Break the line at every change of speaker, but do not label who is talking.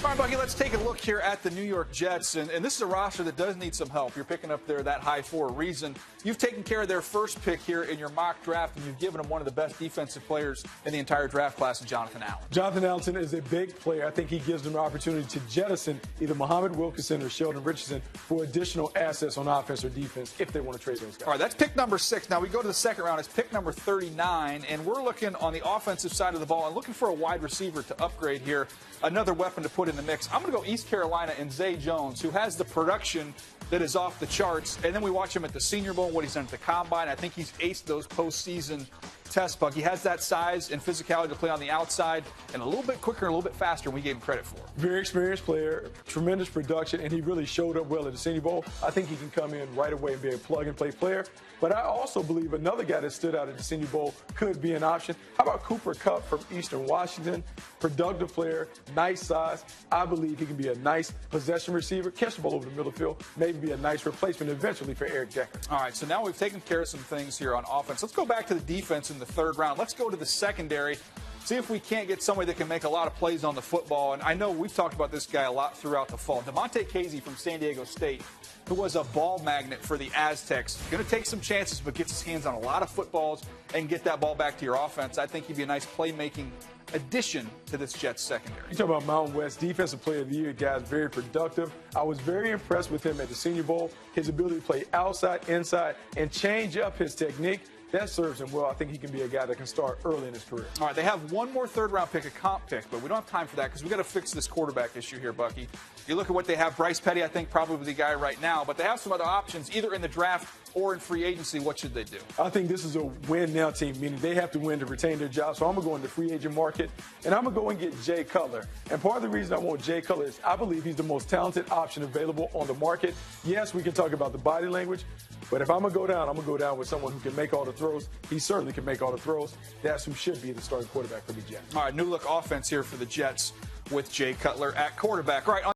All right, Bucky, let's take a look here at the New York Jets. And this is a roster that does need some help. You're picking up there that high for a reason. You've taken care of their first pick here in your mock draft, and you've given them one of the best defensive players in the entire draft class, in Jonathan Allen.
Jonathan Allen is a big player. I think he gives them an opportunity to jettison either Muhammad Wilkerson or Sheldon Richardson for additional assets on offense or defense if they want to trade those guys.
All right, that's pick number 6. Now we go to the second round. It's pick number 39, and we're looking on the offensive side of the ball and looking for a wide receiver to upgrade here, another weapon to put in the mix. I'm going to go East Carolina and Zay Jones, who has the production that is off the charts. And then we watch him at the Senior Bowl, what he's done at the Combine. I think he's aced those postseason tests, Buck. He has that size and physicality to play on the outside and a little bit quicker and a little bit faster than we gave him credit for.
Very experienced player, tremendous production, and he really showed up well at the Senior Bowl. I think he can come in right away and be a plug-and-play player. But I also believe another guy that stood out at the Senior Bowl could be an option. How about Cooper Kupp from Eastern Washington? Productive player, nice size. I believe he can be a nice possession receiver, catch the ball over the middle of the field, maybe be a nice replacement eventually for Eric Decker.
All right, so now we've taken care of some things here on offense. Let's go back to the defense in the third round. Let's go to the secondary. See if we can't get somebody that can make a lot of plays on the football. And I know we've talked about this guy a lot throughout the fall. Demonte Casey from San Diego State, who was a ball magnet for the Aztecs. Going to take some chances, but gets his hands on a lot of footballs and get that ball back to your offense. I think he'd be a nice playmaking addition to this Jets secondary.
You talk about Mountain West Defensive Player of the Year, guys, very productive. I was very impressed with him at the Senior Bowl. His ability to play outside, inside, and change up his technique. That serves him well. I think he can be a guy that can start early in his career.
All right, they have one more third-round pick, a comp pick, but we don't have time for that because we've got to fix this quarterback issue here, Bucky. You look at what they have. Bryce Petty, I think, probably the guy right now, but they have some other options, either in the draft or in free agency. What should they do?
I think this is a win-now team, meaning they have to win to retain their job. So I'm going to go in the free agent market, and I'm going to go and get Jay Cutler. And part of the reason I want Jay Cutler is I believe he's the most talented option available on the market. Yes, we can talk about the body language, but if I'm going to go down, I'm going to go down with someone who can make all the throws. He certainly can make all the throws. That's who should be the starting quarterback for the Jets.
All right, new look offense here for the Jets with Jay Cutler at quarterback. All right.